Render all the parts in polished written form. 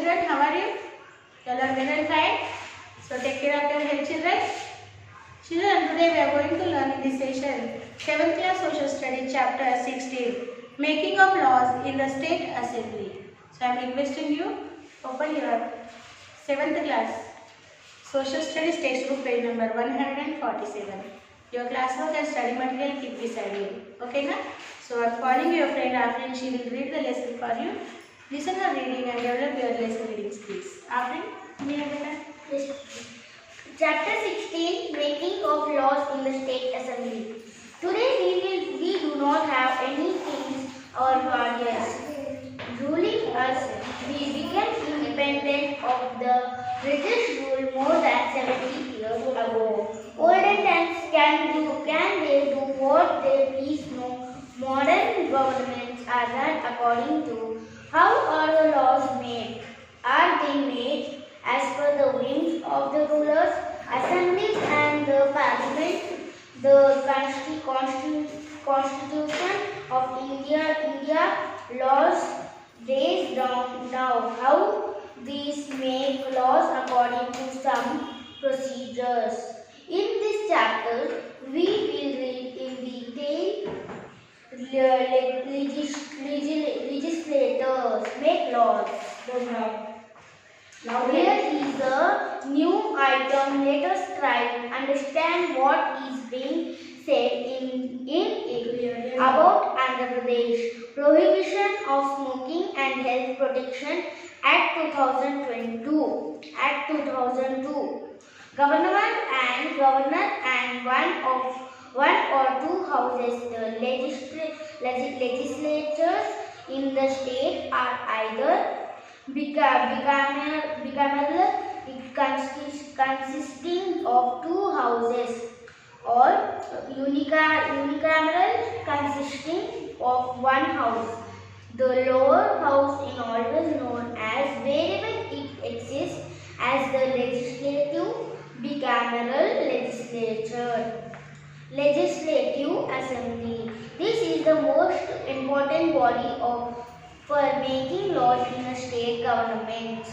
children, how are you? You all are well and fine. So take care of your health, children. Children, today we are going to learn in this session 7th class social studies chapter 16, making of laws in the state assembly. So I am requesting you open your 7th class social studies textbook page number 147. Your classwork and study material keep beside you. Okay na? So I am calling your friend Afrin. She will read the lesson for you. Listen her reading and develop your lesson reading skills. Afrin, me beta. Chapter 16, Making of Laws in the State Assembly. Today we do not have any kings or warriors ruling us. We became independent of the British rule more than 70 years ago. Olden times can they do what they please? No. Modern governments are run according to how are the laws made. Are they made as per the whims of the rulers, assemblies and the parliament? The Constitution of India laws raised down now how these make laws according to some procedures. In this chapter, we will read in detail legislators make laws. Now here is a new item. Let us try and understand what is being said in it about Andhra Pradesh. Prohibition of Smoking and Health Protection Act 2002. Act 2002. Governor and one or two houses, the legislatures in the state are either bicameral consisting of two houses or unicameral consisting of one house. The lower house is always known as, wherever it exists, as the legislative bicameral legislature. Legislative Assembly. This is the most important body for making laws in the state governments.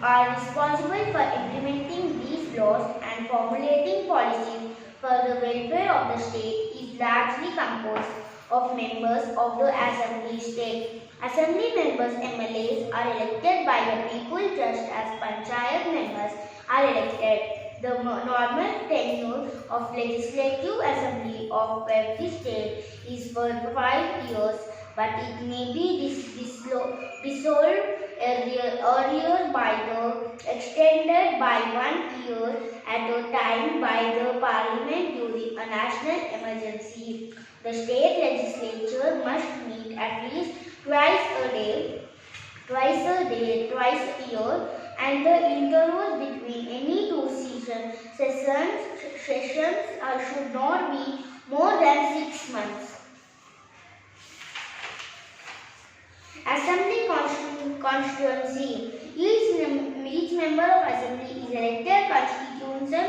Are responsible for implementing these laws and formulating policies for the welfare of the state. Is largely composed of members of the assembly state. Assembly members, MLAs, are elected by the people just as panchayat members are elected. The normal tenure of legislative assembly of every state is for 5 years, but it may be dissolved earlier extended by 1 year at a time by the parliament during a national emergency. The state legislature must meet at least twice a year, and the intervals between any two sessions should not be more than 6 months. Assembly constituency. Each member of assembly is elected. Constitution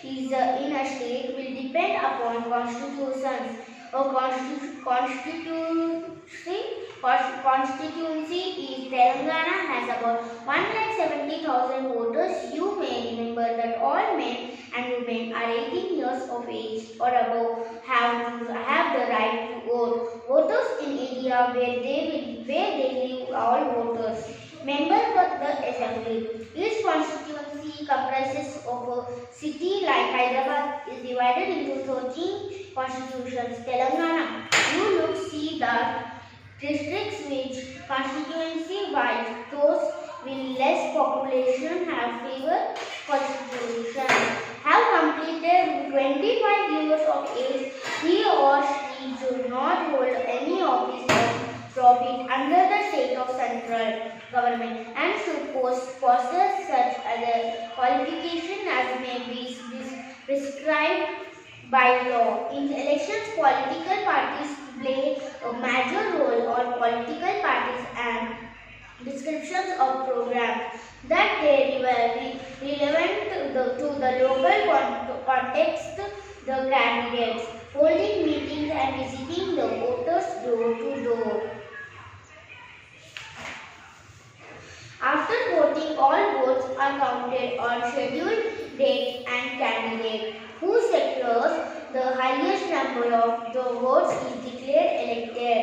is in a state will depend upon constitutions. Constituency is Telangana has about 170,000 voters. You may remember that all men and women are 18 years of age or above have the right to vote. Voters in area where they live, all voters. Members of the assembly. Each constituency comprises of a city like Hyderabad is divided into 13 constitutions. Telangana, you see that districts which constituency-wise those with less population have fewer constitutions. Have completed 25 years of age, he or she should not hold any office of profit under the state of central government and should possess such other qualification as may be prescribed by law. In elections, political parties play a major role on political parties and descriptions of programs that they were relevant to the local context. The candidates holding meetings and visiting the voters door to door. After voting, are counted on scheduled dates and candidate who secures the highest number of the votes is declared elected.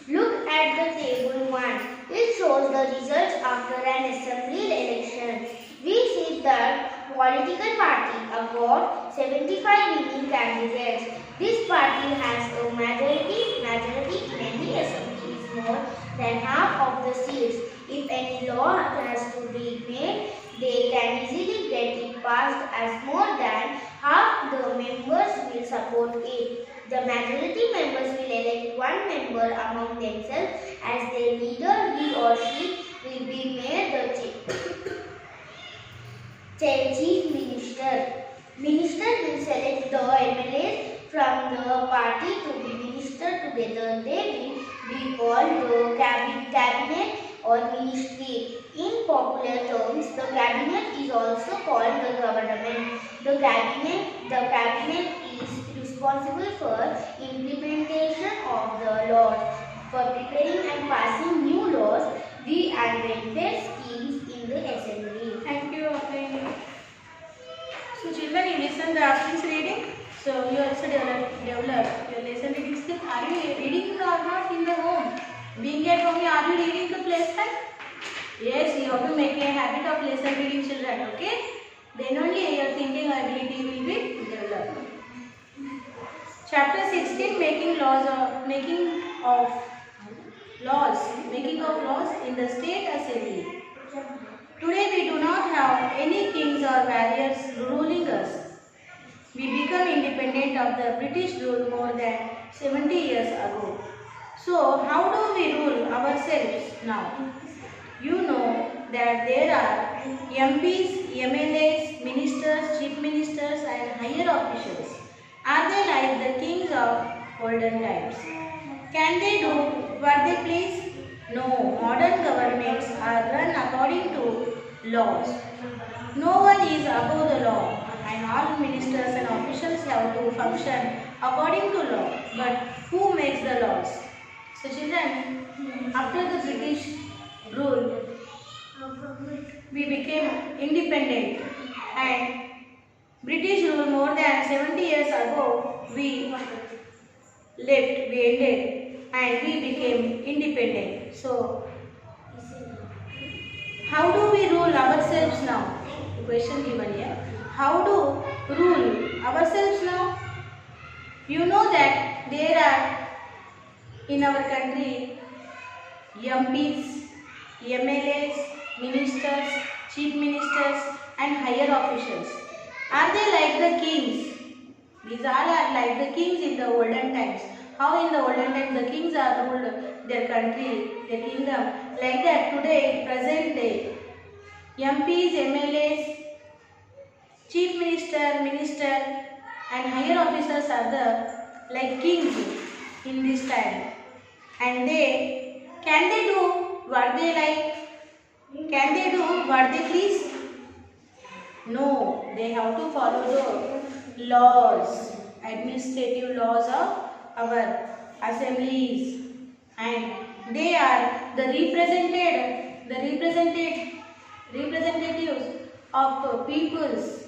Look at the table 1. It shows the results after an assembly election. We see that political party got 75 winning candidates. This party has a majority in any assembly is more than half of the seats. If any law has to be made, they can easily get it passed as more than half the members will support it. The majority members will elect one member among themselves as their leader. He or she will be made the chief minister. Minister will select the MLAs from the party to be minister together. They will be called the cabinet or ministry. In popular terms, the cabinet is also called the government. The cabinet is responsible for implementation of the laws, for preparing and passing new laws, and welfare schemes in the assembly. Thank you, Afrin. So children, you listen the Afrin's reading. So you also develop your lesson reading skill. Are you reading or not in the home? Being at home, are you reading the playtime? Yes, you have to make a habit of lesson reading, children. Okay? Then only your thinking ability will be developed. Chapter 16: Making of laws in the state assembly. Today we do not have any kings or warriors ruling us. We become independent of the British rule more than 70 years ago. So how do we rule ourselves now? You know that there are MPs, MLAs, ministers, chief ministers and higher officials. Are they like the kings of olden times? Can they do what they please? No, modern governments are run according to laws. No one is above the law and all ministers and officials have to function according to law. But who makes the laws? So children, after the British rule, we became independent, and British rule more than 70 years ago we ended and we became independent. So how do we rule ourselves now? The question given here. How do rule ourselves now? You know that there are in our country MPs, MLAs, ministers, chief ministers and higher officials. Are they like the kings? These all are like the kings in the olden times. How in the olden times the kings are ruled their country, their kingdom. Like that today, present day, MPs, MLAs, chief minister and higher officers are the like kings in this time. And can they do what they like? Can they do what they please? No, they have to follow the laws, administrative laws of our assemblies, and they are the representatives of peoples.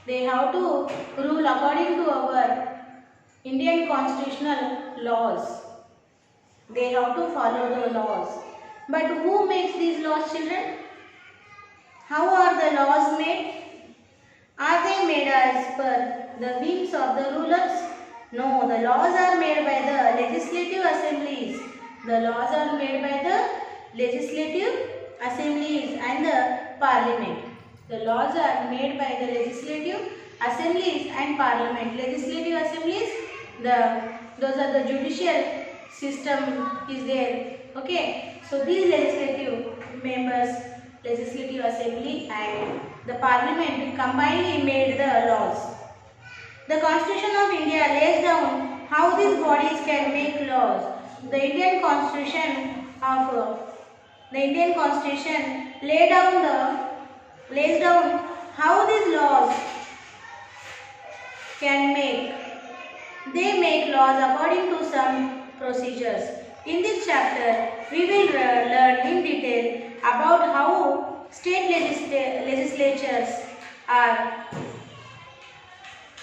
They have to rule according to our Indian constitutional laws. They have to follow the laws. But who makes these laws, children? How are the laws made? Are they made as per the whims of the rulers? No, the laws are made by the legislative assemblies. The laws are made by the legislative assemblies and the parliament. The laws are made by the legislative assemblies and parliament. Legislative assemblies, those are the judicial system is there. Okay, so these legislative members, legislative assembly and the parliament combinedly made the laws. The Constitution of India lays down how these bodies can make laws. The Indian Constitution lays down how these laws can make. They make laws according to some procedures. In this chapter, we will learn in detail about how state legislature legislatures are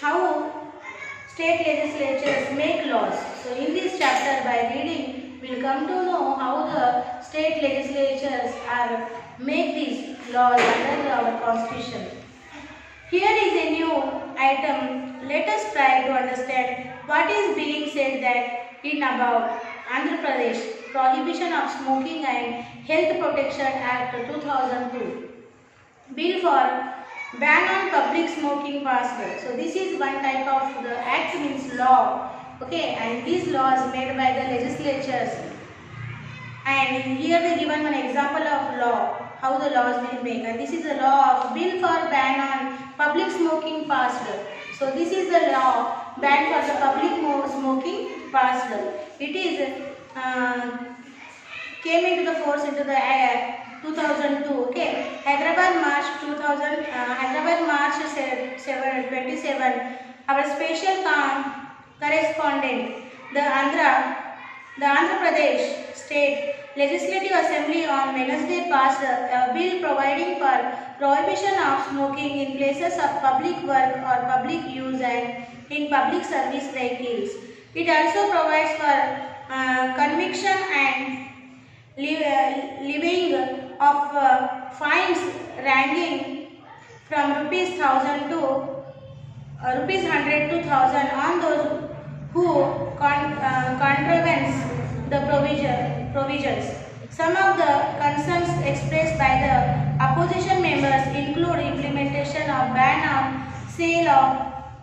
how state legislatures make laws. So in this chapter by reading we will come to know how the state legislatures are make these laws under our constitution. Here is a new item. Let us try to understand what is being said that in about Andhra Pradesh Prohibition of Smoking and Health Protection Act 2002. Bill for ban on public smoking passed. So this is one type of the act means law. Okay, and these laws made by the legislatures. And here they given one example of law, how the laws will make. And this is the law of bill for ban on public smoking passed. So this is the law ban for the public smoking passed. It is came into the force into the 2002. Okay, Hyderabad March 2000. Hyderabad March 27. Our special correspondent, the Andhra Pradesh State Legislative Assembly on Wednesday passed a bill providing for prohibition of smoking in places of public work or public use and in public service vehicles. It also provides for conviction and levying of fines ranging from rupees 1000 to rupees 100 to 1000 on those who contravenes the provisions. Some of the concerns expressed by the opposition members include implementation of ban on sale of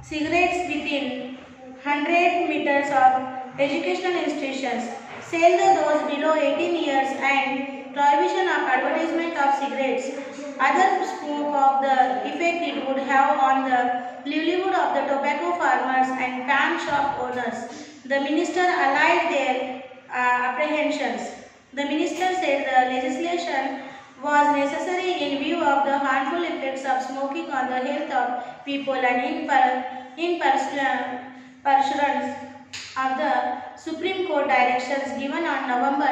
cigarettes within 100 meters of educational institutions, sale to those below 18 years and prohibition of advertisement of cigarettes. Other scope of the effect it would have on the livelihood of the tobacco farmers and pan shop owners. The minister allied their apprehensions. The minister said the legislation was necessary in view of the harmful effects of smoking on the health of people and in pursuance of the Supreme Court directions given on November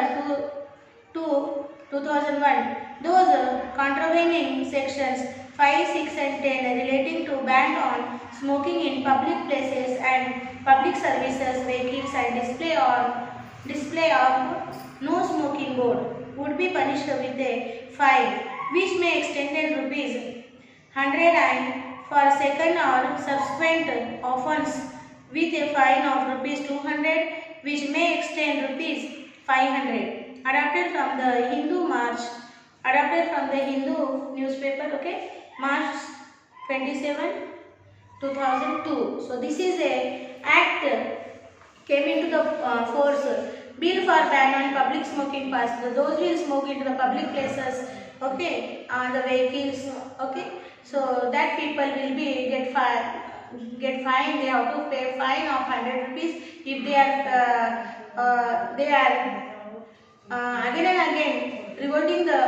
2001. Those contravening sections 5, 6 and 10 relating to ban on smoking in public places and public services, vehicles and display of no smoking board would be punished with a fine which may extend rupees 100 and for second or subsequent offence with a fine of rupees 200 which may extend rupees 500. Adapted from the Hindu newspaper, okay, March 27, 2002. So this is a act came into the force. Bill for ban on public smoking passed. Those will smoke into the public places, okay, the vehicles, okay. So that people will be get fined. They have to pay fine of 100 rupees if they are again and again revolting the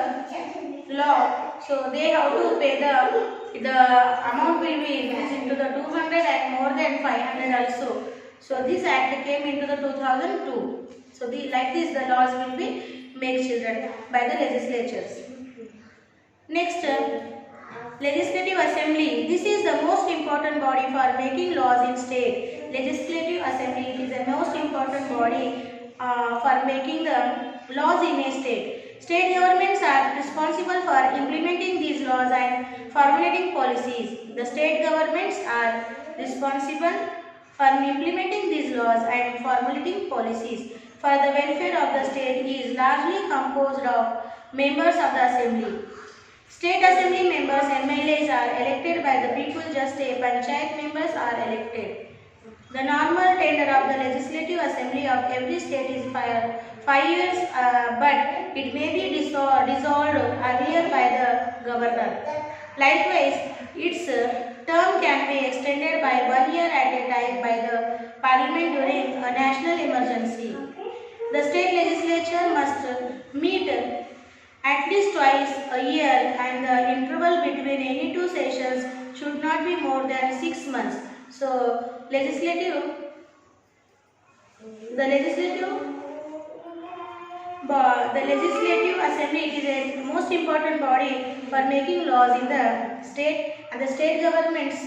law. So they have to pay the amount will be increased into the 200 and more than 500 also. So this act came into the 2002. So like this the laws will be made children by the legislatures. Next, Legislative Assembly. This is the most important body for making laws in state. Legislative Assembly is the most important body for making the laws in a state. State governments are responsible for implementing these laws and formulating policies. The state governments are responsible for implementing these laws and formulating policies for the welfare of the state is largely composed of members of the assembly. State assembly members MLAs are elected by the people just as panchayat members are elected. The normal tenure of the legislative assembly of every state is 5 years, but it may be dissolved earlier by the governor. Likewise, its term can be extended by 1 year at a time by the parliament during a national emergency. The state legislature must meet at least twice a year and the interval between any two sessions should not be more than 6 months. So, the legislative assembly is a most important body for making laws in the state, and the state governments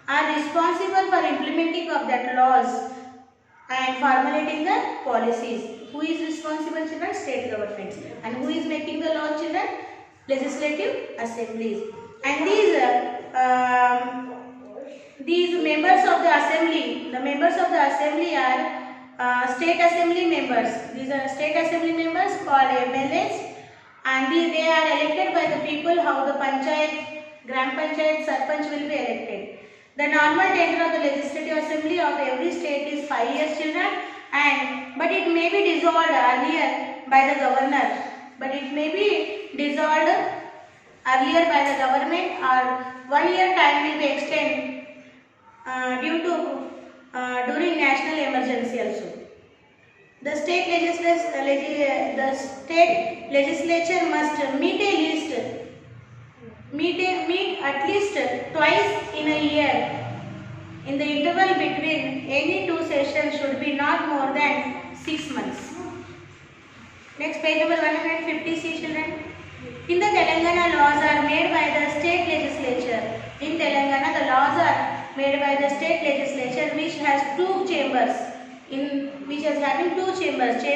are responsible for implementing of that laws and formulating the policies. Who is responsible, children? State governments. And who is making the law, children? Legislative assemblies. And these members of the assembly, the members of the assembly are state assembly members. These are state assembly members called MLAs, and they are elected by the people. How the panchayat, gram panchayat, sarpanch will be elected. The normal tenure of the legislative assembly of every state is 5 years, children, but it may be dissolved earlier by the governor. But it may be dissolved earlier by the government, or 1 year time will be extended due to during national emergency also. The state legislature must meet at least twice in a year. In the interval between any two sessions should be not more than 6 months. Next, page number 150, children. In the Telangana, laws are made by the state legislature. In Telangana, the laws are made by the state legislature, which has two chambers. Which is having two chambers. Two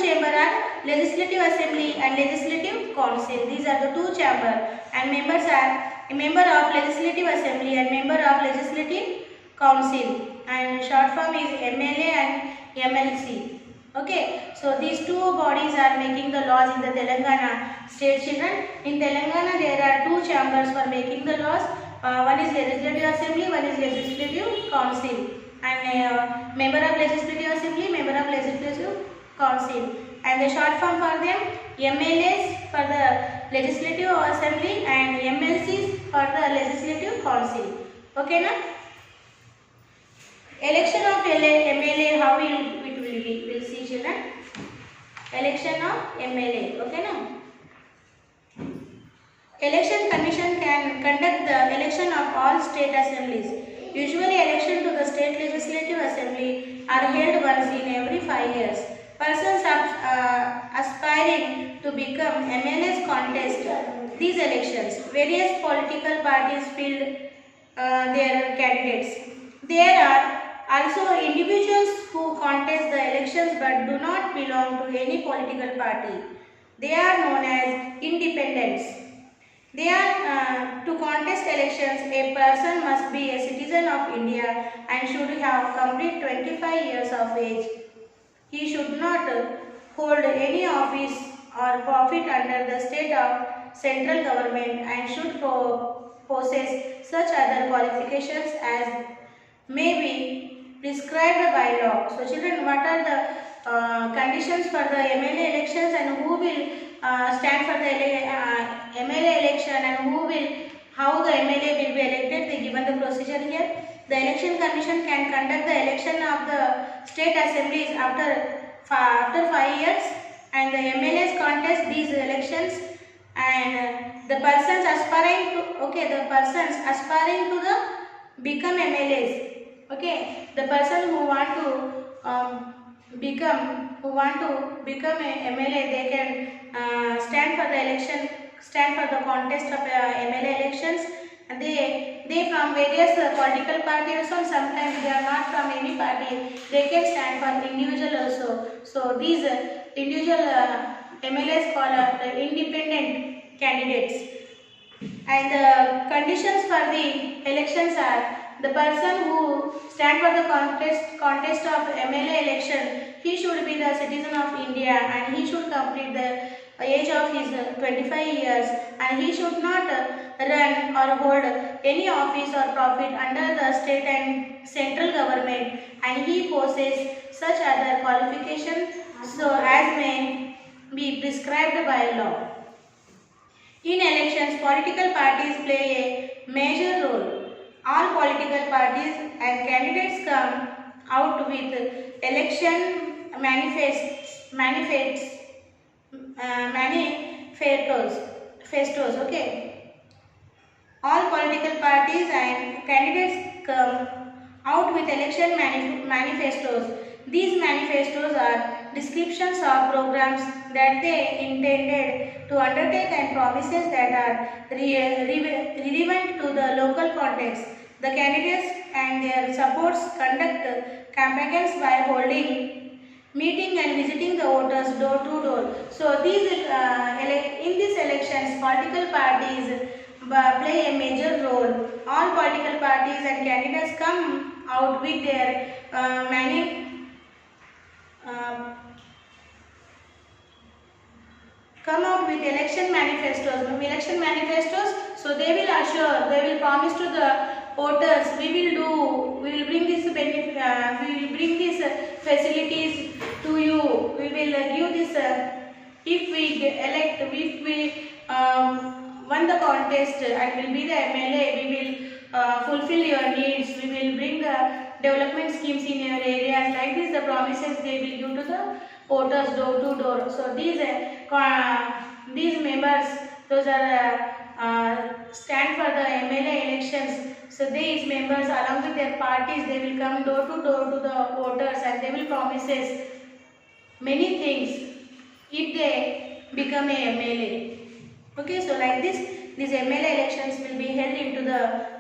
chamber are Legislative Assembly and Legislative Council. These are the two chambers, and members are a member of Legislative Assembly and member of Legislative Council, and short form is MLA and MLC. Okay, so these two bodies are making the laws in the Telangana state, children. In Telangana, there are two chambers for making the laws. One is Legislative Assembly, one is Legislative Council, and member of Legislative Assembly, member of Legislative Council, and the short form for them MLAs for the Legislative Assembly and MLCs for the Legislative Council. Okay, now election of MLA, how it will be? We'll see, children. Election of MLA. Okay, now Election Commission can conduct the election of all state assemblies. Usually, election to the state legislative assembly are held once in every 5 years. Persons aspiring to become MLAs contest these elections. Various political parties field their candidates. There are also individuals who contest the elections but do not belong to any political party. They are known as independents. They are to contest elections, a person must be a citizen of India and should have complete 25 years of age. He should not hold any office or profit under the state or central government and should possess such other qualifications as may be prescribed by law. So children, what are the conditions for the MLA elections, and who will stand for the MLA election, and how the MLA will be elected? They given the procedure here. The Election Commission can conduct the election of the state assemblies after 5 years, and the MLAs contest these elections, and the persons aspiring to become MLAs. Okay, the person who want to become a MLA, they can stand for the contest of MLA elections. And they from various political parties, or sometimes they are not from any party. They can stand for individual also. So these individual MLAs called the independent candidates. And the conditions for the elections are: the person who stand for the contest of MLA election, he should be the citizen of India and he should complete the age of his 25 years, and he should not run or hold any office or profit under the state and central government, and he possesses such other qualifications so as may be prescribed by law. In elections, political parties play a major role. All political parties and candidates come out with election manifestos. Okay. All political parties and candidates come out with election manifestos. These manifestos are descriptions of programs that they intended to undertake and promises that are relevant to the local context. The candidates and their supports conduct campaigns by holding meeting and visiting the voters door to door. So in these elections, political parties play a major role. All political parties and candidates come out with their uh, come out with election manifestos. So they will assure, they will promise to the voters, we will bring this benefit, we will bring these facilities to you. We will give this. If we if we won the contest and will be the MLA, we will fulfill your needs. We will bring the development schemes in your areas. Like this, the promises they will give to the voters door to door. So these members, those are stand for the MLA elections. So these members, along with their parties, they will come door to door to the voters and they will promises many things if they become a MLA. Okay, so like this, these MLA elections will be held into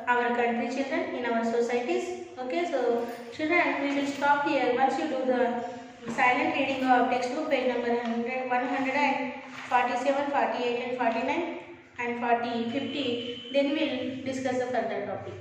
our country, children, in our societies. Okay, so children, we will stop here. Once you do the silent reading of textbook page number 147, 48 and 49 and 40, 50, then we will discuss the further topic.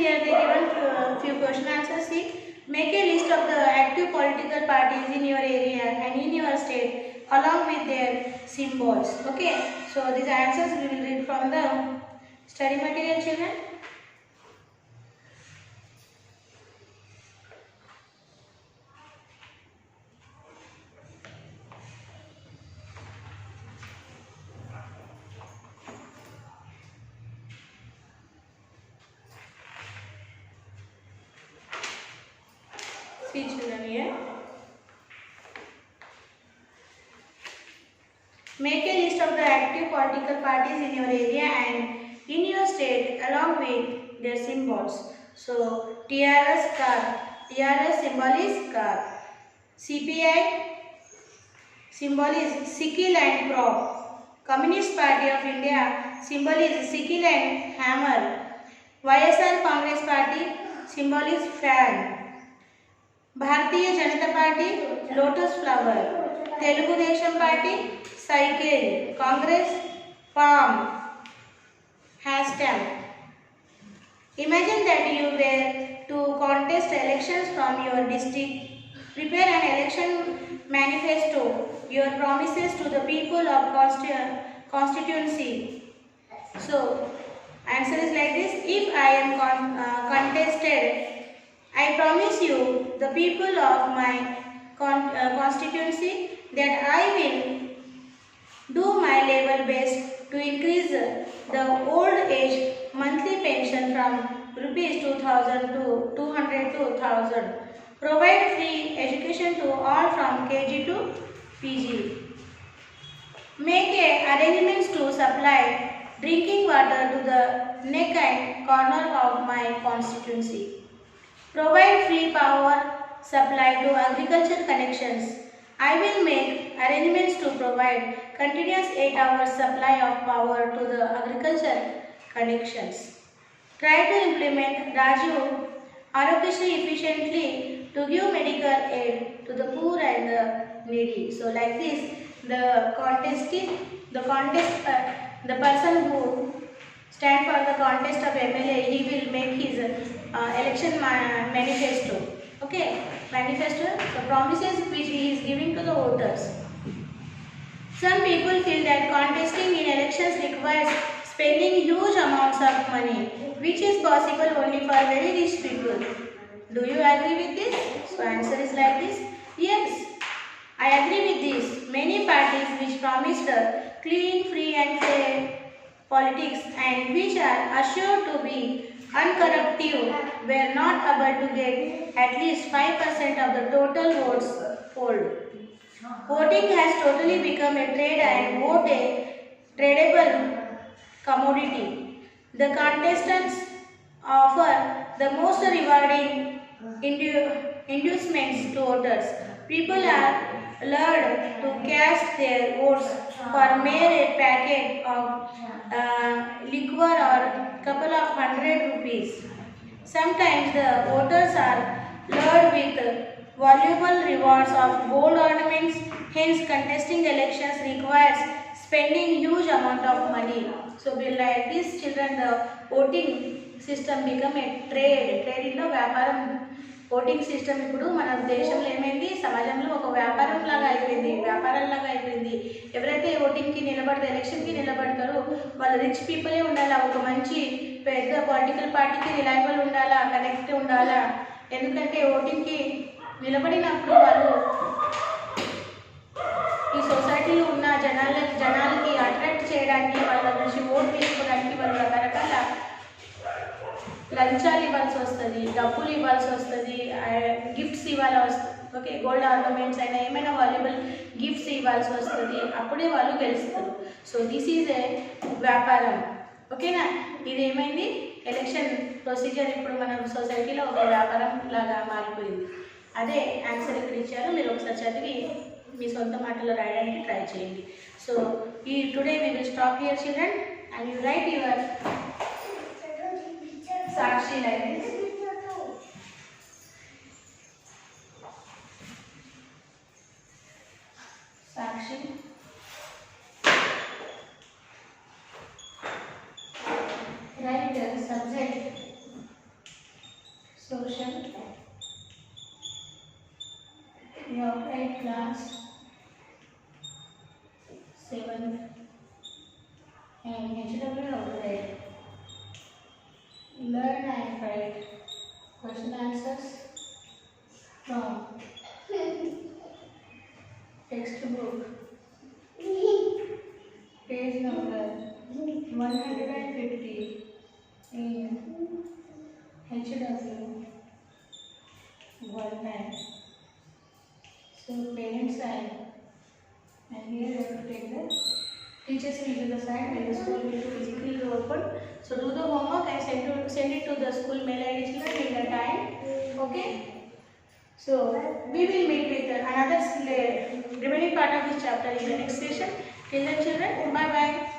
Here they given few question answers. See, make a list of the active political parties in your area and in your state along with their symbols. Okay, so these answers we will read from the study material, children. Children here. Make a list of the active political parties in your area and in your state along with their symbols. So TRS car. TRS symbol is car. CPI symbol is sickle and crop. Communist Party of India symbol is sickle and hammer. YSR Congress Party symbol is fan. Bharatiya Janata party lotus flower, Telugu Desam party cycle, Congress palm, hashtag. Imagine that you were to contest elections from your district. Prepare an election manifesto, your promises to the people of constituency. So, answer is like this. If I am contested, I promise you, the people of my constituency, that I will do my level best to increase the old age monthly pension from rupees 2000 to 200 to 1000. Provide free education to all from KG to PG. Make arrangements to supply drinking water to the neck and corner of my constituency. Provide free power supply to agriculture connections. I will make arrangements to provide continuous 8 hours supply of power to the agriculture connections. Try to implement Rajiv Arogyasri efficiently to give medical aid to the poor and the needy. So like this, the person who stand for the contest of MLA, he will make his election manifesto. Okay, manifesto. So promises which he is giving to the voters. Some people feel that contesting in elections requires spending huge amounts of money, which is possible only for very rich people. Do you agree with this? So answer is like this. Yes, I agree with this. Many parties which promised a clean, free and fair politics and which are assured to be uncorruptive were not able to get at least 5% of the total votes polled. Voting has totally become a trade and vote a tradable commodity. The contestants offer the most rewarding inducements to voters. People are lured to cast their votes for mere a packet of liquor or couple of hundred rupees. Sometimes the voters are lured with valuable rewards of gold ornaments, hence contesting elections requires spending huge amount of money. So like this children the voting system become a trade in the వ్యాపారం voting system ఇప్పుడు మన దేశంలో ఏమైంది సమాజంలో ఒక వ్యాపారం లాగా అయిపోయింది ఎవరైతే ఓటింగ్కి నిలబడతారో ఎలక్షన్కి నిలబడతారో వాళ్ళు రిచ్ పీపులే ఉండాలా ఒక మంచి పెద్ద పొలిటికల్ పార్టీకి రిలయబుల్ ఉండాలా కనెక్ట్ ఉండాలా ఎందుకంటే ఓటింగ్కి నిలబడినప్పుడు వాళ్ళు ఈ సొసైటీలో ఉన్న జనాలకి అట్రాక్ట్ చేయడానికి వాళ్ళ నుంచి ఓట్ తీసుకోవడానికి వాళ్ళు రకరకాల లంచాలు ఇవ్వాల్సి వస్తుంది డబ్బులు ఇవ్వాల్సి వస్తుంది గిఫ్ట్స్ ఇవ్వాల్సి వస్తుంది ఓకే గోల్డ్ ఆర్నమెంట్స్ అయినా ఏమైనా వాల్యుబుల్ గిఫ్ట్స్ ఇవ్వాల్సి వస్తుంది అప్పుడే వాళ్ళు గెలుస్తారు సో దిస్ ఈజ్ ఏ వ్యాపారం ఓకేనా ఇది ఏమైంది ఎలక్షన్ ప్రొసీజర్ ఇప్పుడు మన సొసైటీలో ఒక వ్యాపారం లాగా మారిపోయింది అదే ఆన్సర్ ఇక్కడ ఇచ్చారు మీరు ఒకసారి చదివి మీ సొంత మాటలో రాయడానికి ట్రై చేయండి సో ఈ today we will stop here children and you write your Sakshi like this. Sakshi. Write the subject social. Your grade class 7 and HW of grade. Learn and write question answers from textbook page number 150 in HW 1 so parents side and here you have to take the teachers will do the side when the school will physically open. So do the homework and send it to the school mail ID children in the time. Okay. So we will meet with another remaining part of this chapter in the next session. Till then children, bye bye.